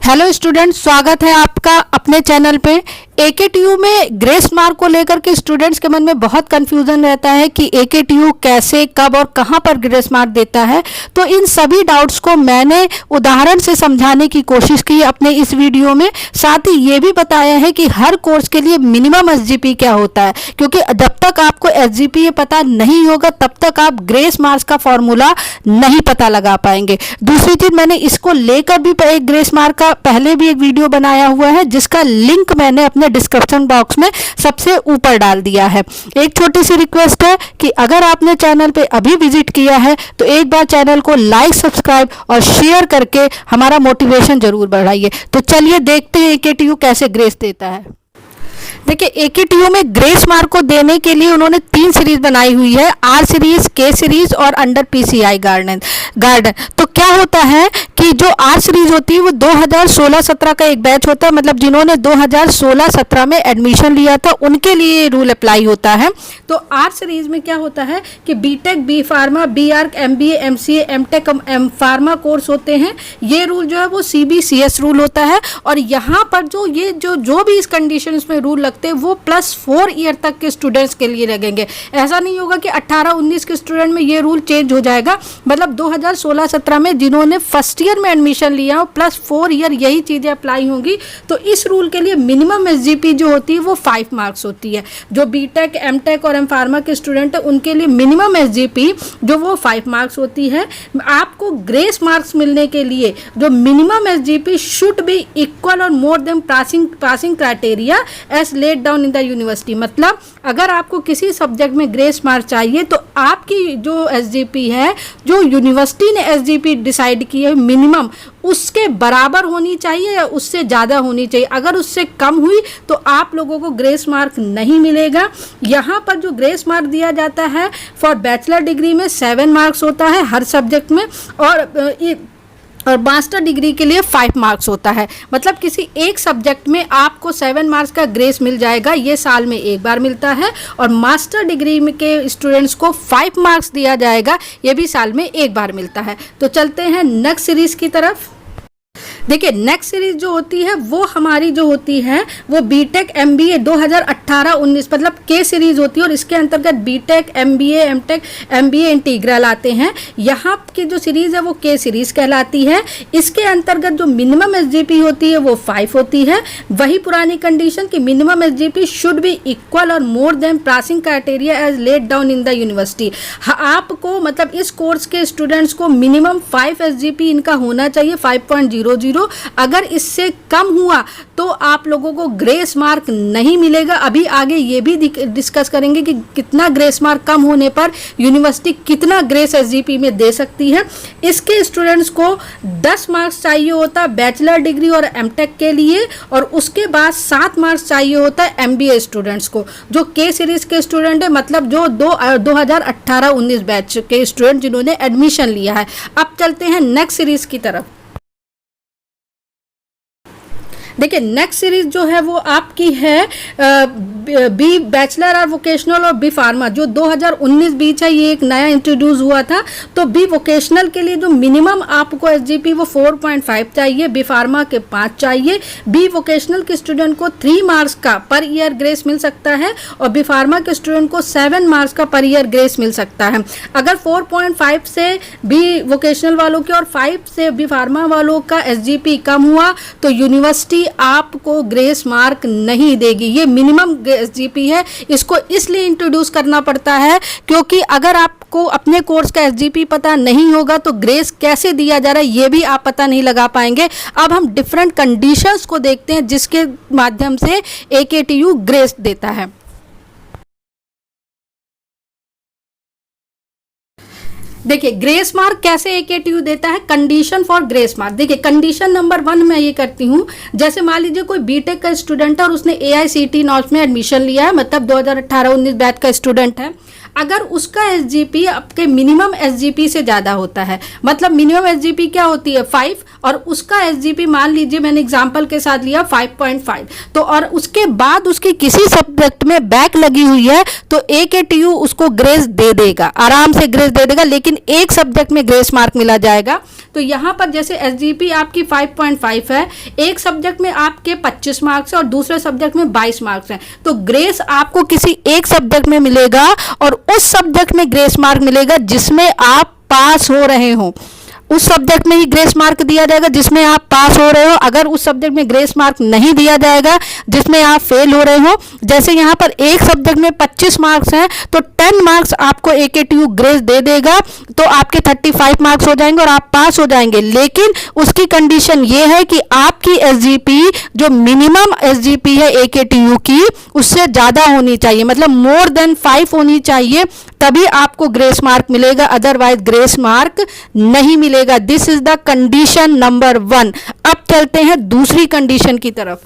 Hello student, स्वागत है आपका अपने चैनल पे। एकेटीयू में ग्रेस मार्क को लेकर के स्टूडेंट्स के मन में बहुत कंफ्यूजन रहता है कि एकेटीयू कैसे, कब और कहां पर ग्रेस मार्क देता है। तो इन सभी डाउट्स को मैंने उदाहरण से समझाने की कोशिश की अपने इस वीडियो में। साथ ही ये भी बताया है कि हर कोर्स के लिए मिनिमम एसजीपी क्या होता है, क्योंकि जब तक आपको एसजीपी पता नहीं होगा तब तक आप ग्रेस मार्क्स का फॉर्मूला नहीं पता लगा पाएंगे। दूसरी चीज, मैंने इसको लेकर भी एक ग्रेस मार्क का पहले भी एक वीडियो बनाया हुआ है, जिसका लिंक मैंने अपने डिस्क्रिप्शन बॉक्स में सबसे ऊपर डाल दिया है। एक छोटी सी रिक्वेस्ट है कि अगर आपने चैनल पे अभी विजिट किया है तो एक बार चैनल को लाइक, सब्सक्राइब और शेयर करके हमारा मोटिवेशन जरूर बढ़ाइए। तो चलिए देखते हैं एकेटीयू कैसे ग्रेस देता है। देखिए, एकेटीयू में ग्रेस मार्क को देने के लिए उन्होंने 3 सीरीज बनाई हुई है, आर सीरीज, के सीरीज और अंडर पीसीआई गार्डन। तो क्या होता है कि जो आर सीरीज होती है वो 2016-17 का एक बैच होता है, मतलब जिन्होंने 2016-17 में एडमिशन लिया था उनके लिए ये रूल अप्लाई होता है। तो आर सीरीज में क्या होता है कि BTech, B pharma, B arch, MBA, MCA, MTech, M pharma course होते हैं। ये रूल जो है वो सीबीसीएस रूल होता है। और यहाँ पर जो भी इस कंडीशंस में रूल लगते हैं वो +4 ईयर तक के स्टूडेंट्स के लिए लगेंगे। ऐसा नहीं होगा कि 18-19 के स्टूडेंट में ये रूल चेंज हो जाएगा। मतलब 2016-17 में जिन्होंने फर्स्ट ईयर में एडमिशन लिया +4 ईयर यही चीज़ें अप्लाई होंगी। तो इस रूल के लिए मिनिमम एसजीपी जो होती है वो 5 मार्क्स होती है। जो बीटेक, एमटेक और एम फार्मा के स्टूडेंट है उनके लिए मिनिमम एसजीपी जो वो 5 मार्क्स होती है। आपको ग्रेस मार्क्स मिलने के लिए जो minimum SGP should be equal और more than passing criteria as laid down in the university. मतलब अगर आपको किसी सब्जेक्ट में ग्रेस मार्क चाहिए तो आपकी जो एसजीपी है, जो यूनिवर्सिटी ने एसजीपी डिसाइड की है मिनिमम, उसके बराबर होनी चाहिए या उससे ज़्यादा होनी चाहिए। अगर उससे कम हुई तो आप लोगों को ग्रेस मार्क नहीं मिलेगा। यहाँ पर जो ग्रेस मार्क दिया जाता है फॉर बैचलर डिग्री में 7 मार्क्स होता है हर सब्जेक्ट में, और मास्टर डिग्री के लिए 5 मार्क्स होता है। मतलब किसी एक सब्जेक्ट में आपको 7 मार्क्स का ग्रेस मिल जाएगा, ये साल में एक बार मिलता है। और मास्टर डिग्री में के स्टूडेंट्स को 5 मार्क्स दिया जाएगा, ये भी साल में एक बार मिलता है। तो चलते हैं नेक्स्ट सीरीज की तरफ। देखिए, नेक्स्ट सीरीज जो होती है वो हमारी जो होती है वो बीटेक एमबीए 2018-19 मतलब के सीरीज होती है। और इसके अंतर्गत BTech, MBA, MTech, MBA integral आते हैं। यहाँ की जो सीरीज है वो के सीरीज कहलाती है। इसके अंतर्गत जो मिनिमम एसजीपी होती है वो 5 होती है। वही पुरानी कंडीशन कि minimum SGP should be equal और more than passing criteria as laid down in the university. आपको मतलब इस कोर्स के स्टूडेंट्स को मिनिमम 5 एसजीपी इनका होना चाहिए, 5.00। अगर इससे कम हुआ तो आप लोगों को ग्रेस मार्क नहीं मिलेगा। अभी आगे ये भी डिस्कस करेंगे कि कितना ग्रेस मार्क कम होने पर यूनिवर्सिटी कितना ग्रेस एसजीपी में दे सकती है। इसके स्टूडेंट्स को 10 मार्क्स चाहिए होता है बैचलर डिग्री और एमटेक के लिए, और उसके बाद 7 मार्क्स चाहिए होता है एमबीए स्टूडेंट्स को, जो के सीरीज के स्टूडेंट है, मतलब जो 2018-19 बैच के स्टूडेंट जिन्होंने एडमिशन लिया है। अब चलते हैं नेक्स्ट सीरीज की तरफ। देखिए, नेक्स्ट सीरीज जो है वो आपकी है बी बैचलर और वोकेशनल और बी फार्मा, जो 2019 बीच है, ये एक नया इंट्रोड्यूस हुआ था। तो बी वोकेशनल के लिए जो मिनिमम आपको एसजीपी वो 4.5 चाहिए, बी फार्मा के 5 चाहिए। बी वोकेशनल के स्टूडेंट को 3 मार्क्स का पर ईयर ग्रेस मिल सकता है और बी फार्मा के स्टूडेंट को 7 मार्क्स का पर ईयर ग्रेस मिल सकता है। अगर 4.5 से बी वोकेशनल वालों के और 5 से बी फार्मा वालों का एसजीपी कम हुआ तो यूनिवर्सिटी आपको ग्रेस मार्क नहीं देगी। ये मिनिमम एसजीपी है, इसको इसलिए इंट्रोड्यूस करना पड़ता है क्योंकि अगर आपको अपने कोर्स का एसजीपी पता नहीं होगा तो ग्रेस कैसे दिया जा रहा है ये भी आप पता नहीं लगा पाएंगे। अब हम डिफरेंट कंडीशंस को देखते हैं जिसके माध्यम से एकेटीयू ग्रेस देता है। देखिए, ग्रेस मार्क कैसे एकेटीयू देता है। Condition for grace mark. देखिए, कंडीशन नंबर 1 मैं ये करती हूँ, जैसे मान लीजिए कोई बीटेक का स्टूडेंट है और उसने एआईसीटी नॉर्म्स में एडमिशन लिया है, मतलब 2018-19 बैच का स्टूडेंट है। अगर उसका एसजीपी आपके मिनिमम एसजीपी से ज़्यादा होता है, मतलब मिनिमम एसजीपी क्या होती है 5 और उसका एसजीपी मान लीजिए मैंने एग्जांपल के साथ लिया 5.5, तो और उसके बाद उसकी किसी सब्जेक्ट में बैक लगी हुई है तो AKTU उसको ग्रेस दे देगा, आराम से ग्रेस दे देगा, लेकिन एक सब्जेक्ट में ग्रेस मार्क मिला जाएगा। तो यहाँ पर जैसे एसजीपी आपकी 5.5 है, एक सब्जेक्ट में आपके 25 मार्क्स है और दूसरे सब्जेक्ट में 22 मार्क्स हैं, तो ग्रेस आपको किसी एक सब्जेक्ट में मिलेगा और उस सब्जेक्ट में ग्रेस मार्क मिलेगा जिसमें आप पास हो रहे हो, उस सब्जेक्ट में ही ग्रेस मार्क दिया जाएगा जिसमें आप पास हो रहे हो। अगर उस सब्जेक्ट में ग्रेस मार्क नहीं दिया जाएगा जिसमें आप फेल हो रहे हो, जैसे यहाँ पर एक सब्जेक्ट में 25 मार्क्स हैं तो 10 मार्क्स आपको AKTU ग्रेस दे देगा, तो आपके 35 मार्क्स हो जाएंगे और आप पास हो जाएंगे। लेकिन उसकी कंडीशन ये है कि आपकी एसजीपी जो मिनिमम एसजीपी है AKTU की उससे ज़्यादा होनी चाहिए, मतलब मोर देन 5 होनी चाहिए, तभी आपको ग्रेस मार्क मिलेगा, अदरवाइज ग्रेस मार्क नहीं मिलेगा। This is the condition number 1। अब चलते हैं दूसरी कंडीशन की तरफ।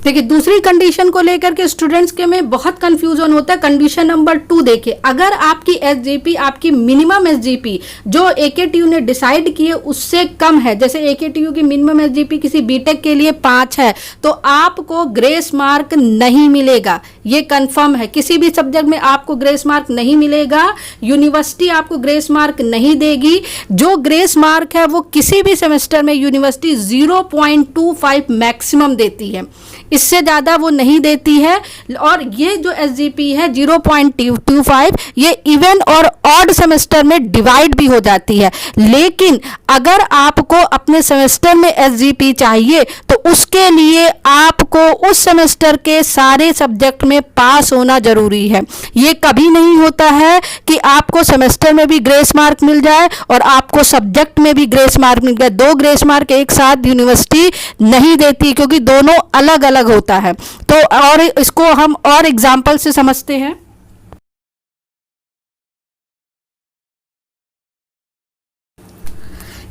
देखिए दूसरी कंडीशन को लेकर के स्टूडेंट्स के में बहुत कंफ्यूजन होता है। कंडीशन नंबर 2 देखिए, अगर आपकी एसजीपी आपकी मिनिमम एसजीपी जो AKTU ने डिसाइड की है उससे कम है, जैसे AKTU की मिनिमम एसजीपी किसी बीटेक के लिए 5 है, तो आपको ग्रेस मार्क नहीं मिलेगा, ये कंफर्म है। किसी भी सब्जेक्ट में आपको ग्रेस मार्क नहीं मिलेगा, यूनिवर्सिटी आपको ग्रेस मार्क नहीं देगी। जो ग्रेस मार्क है वो किसी भी सेमेस्टर में यूनिवर्सिटी 0.25 मैक्सिमम देती है, इससे ज़्यादा वो नहीं देती है। और ये जो एसजीपी है 0.25 ये इवन और ऑड सेमेस्टर में डिवाइड भी हो जाती है। लेकिन अगर आपको अपने सेमेस्टर में एसजीपी चाहिए तो उसके लिए आपको उस सेमेस्टर के सारे सब्जेक्ट में पास होना जरूरी है। ये कभी नहीं होता है कि आपको सेमेस्टर में भी ग्रेस मार्क मिल जाए और आपको सब्जेक्ट में भी ग्रेस मार्क मिल जाए। 2 ग्रेस मार्क एक साथ यूनिवर्सिटी नहीं देती क्योंकि दोनों अलग अलग होता है। तो और इसको हम और एग्जांपल से समझते हैं।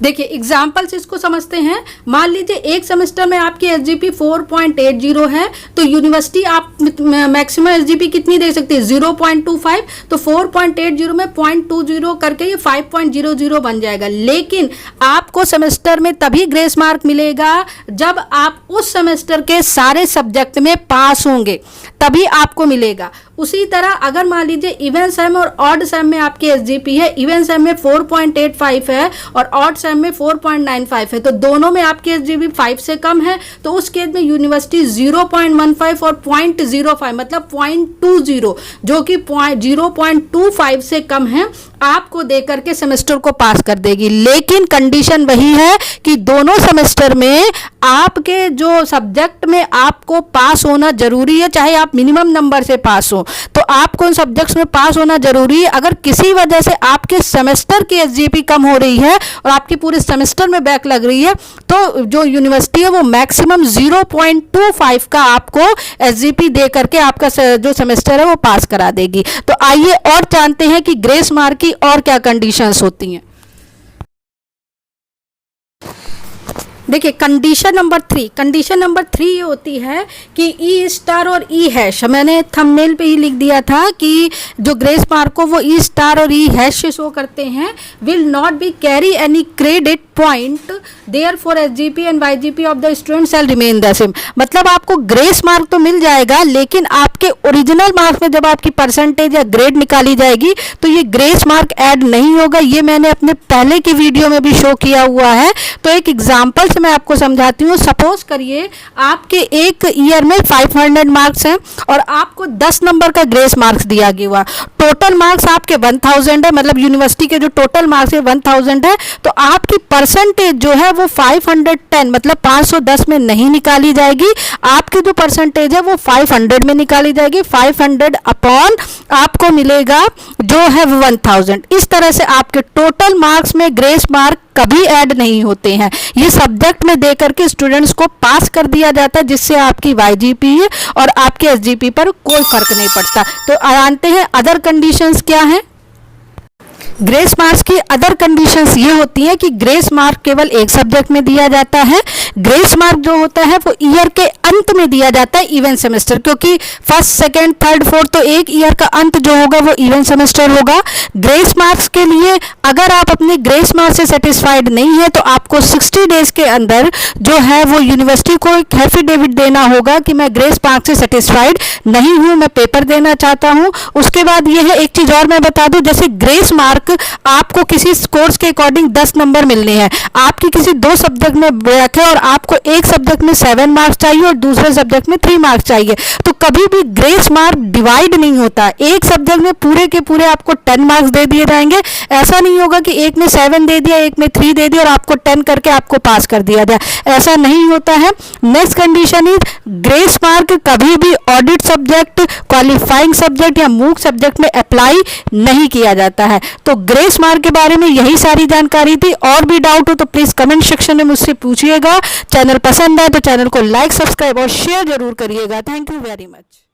देखिए एग्जाम्पल से इसको समझते हैं। मान लीजिए एक सेमेस्टर में आपकी एसजीपी 4.80 है, तो यूनिवर्सिटी आप मैक्सिमम एसजीपी कितनी दे सकती है 0.25, तो 4.80 में 0.20 करके ये 5.00 बन जाएगा। लेकिन आपको सेमेस्टर में तभी ग्रेस मार्क मिलेगा जब आप उस सेमेस्टर के सारे सब्जेक्ट में पास होंगे, तभी आपको मिलेगा। उसी तरह अगर मान लीजिए इवन सेम और ऑड सेम में आपकी एसजीपी है, इवन सेम में 4.85 है और ऑड सेम में 4.95 है, तो दोनों में आपकी एसजीपी 5 से कम है, तो उस केस में यूनिवर्सिटी 0.15 और 0.05 मतलब 0.20 जो कि 0.25 से कम है आपको देकर के सेमेस्टर को पास कर देगी। लेकिन कंडीशन वही है कि दोनों सेमेस्टर में आपके जो सब्जेक्ट में आपको पास होना जरूरी है, चाहे आप मिनिमम नंबर से पास हो, तो आपको उन सब्जेक्ट्स में पास होना जरूरी है। अगर किसी वजह से आपके सेमेस्टर की एसजीपी कम हो रही है और आपके पूरे सेमेस्टर में बैक लग रही है, तो जो यूनिवर्सिटी है वो मैक्सिमम 0.25 का आपको एसजीपी दे करके आपका जो सेमेस्टर है वो पास करा देगी। तो आइए और जानते हैं कि ग्रेस मार्क की और क्या कंडीशंस होती हैं। देखिए कंडीशन नंबर 3 ये होती है कि ई स्टार और ई हैश, मैंने थंबनेल पे ही लिख दिया था कि जो ग्रेस मार्क को वो ई स्टार और ई हैश से शो करते हैं, will not be carry any credit point therefore SGP and YGP of the student shall remain the same. मतलब आपको ग्रेस मार्क तो मिल जाएगा, लेकिन आपके ओरिजिनल मार्क्स में जब आपकी परसेंटेज या ग्रेड निकाली जाएगी तो ये ग्रेस मार्क ऐड नहीं होगा। ये मैंने अपने पहले की वीडियो में भी शो किया हुआ है। तो एक एग्जाम्पल मैं आपको समझाती हूँ। सपोज करिए आपके एक ईयर में 500 मार्क्स हैं और आपको 10 नंबर का ग्रेस मार्क्स दिया गया हुआ, टोटल मार्क्स आपके 1000 है, मतलब यूनिवर्सिटी के जो टोटल मार्क्स है 1000 है, तो आपकी परसेंटेज जो है वो 510 मतलब 510 में नहीं निकाली जाएगी, आपकी जो परसेंटेज है वो 500 में निकाली जाएगी। 500 अपॉन आपको मिलेगा जो है 1000। इस तरह से आपके टोटल मार्क्स में ग्रेस मार्क कभी ऐड नहीं होते हैं। ये सब्जेक्ट में देकर के स्टूडेंट्स को पास कर दिया जाता है, जिससे आपकी वाईजीपी और आपके एसजीपी पर कोई फर्क नहीं पड़ता। तो जानते हैं अदर कंडीशंस क्या हैं। ग्रेस मार्क्स की अदर कंडीशंस ये होती हैं कि ग्रेस मार्क केवल एक सब्जेक्ट में दिया जाता है, ग्रेस मार्क जो होता है वो ईयर के अंत में दिया जाता है, इवन सेमेस्टर, क्योंकि फर्स्ट सेकेंड थर्ड फोर्थ तो एक ईयर का अंत जो होगा वो इवन सेमेस्टर होगा। ग्रेस मार्क्स के लिए अगर आप अपने ग्रेस मार्क्स से सेटिस्फाइड नहीं है तो आपको 60 डेज के अंदर जो है वो यूनिवर्सिटी को एक एफिडेविट देना होगा कि मैं ग्रेस मार्क से सेटिस्फाइड नहीं हूं, मैं पेपर देना चाहता हूं। उसके बाद ये है, एक चीज और मैं बता दूं, जैसे ग्रेस मार्क आपको किसी कोर्स के अकॉर्डिंग 10 नंबर मिलने हैं, आपकी किसी 2 सब्जेक्ट में ब्रेक है और आपको एक सब्जेक्ट में 7 मार्क्स चाहिए और दूसरे सब्जेक्ट में 3 मार्क्स चाहिए, तो कभी भी ग्रेस मार्क डिवाइड नहीं होता। एक सब्जेक्ट में पूरे के पूरे आपको 10 मार्क्स दे दिए जाएंगे। ऐसा नहीं होगा कि एक में 7 दे दिया, एक में 3 दे दिया और आपको 10 करके आपको पास कर दिया जाए, ऐसा नहीं होता है। Next condition is, grace mark कभी भी ऑडिट सब्जेक्ट, क्वालिफाइंग सब्जेक्ट या मूक सब्जेक्ट में अप्लाई नहीं किया जाता है। तो ग्रेस मार्क के बारे में यही सारी जानकारी थी। और भी डाउट हो तो प्लीज कमेंट सेक्शन में मुझसे पूछिएगा। चैनल पसंद है तो चैनल को लाइक, सब्सक्राइब और शेयर जरूर करिएगा। Thank you very much.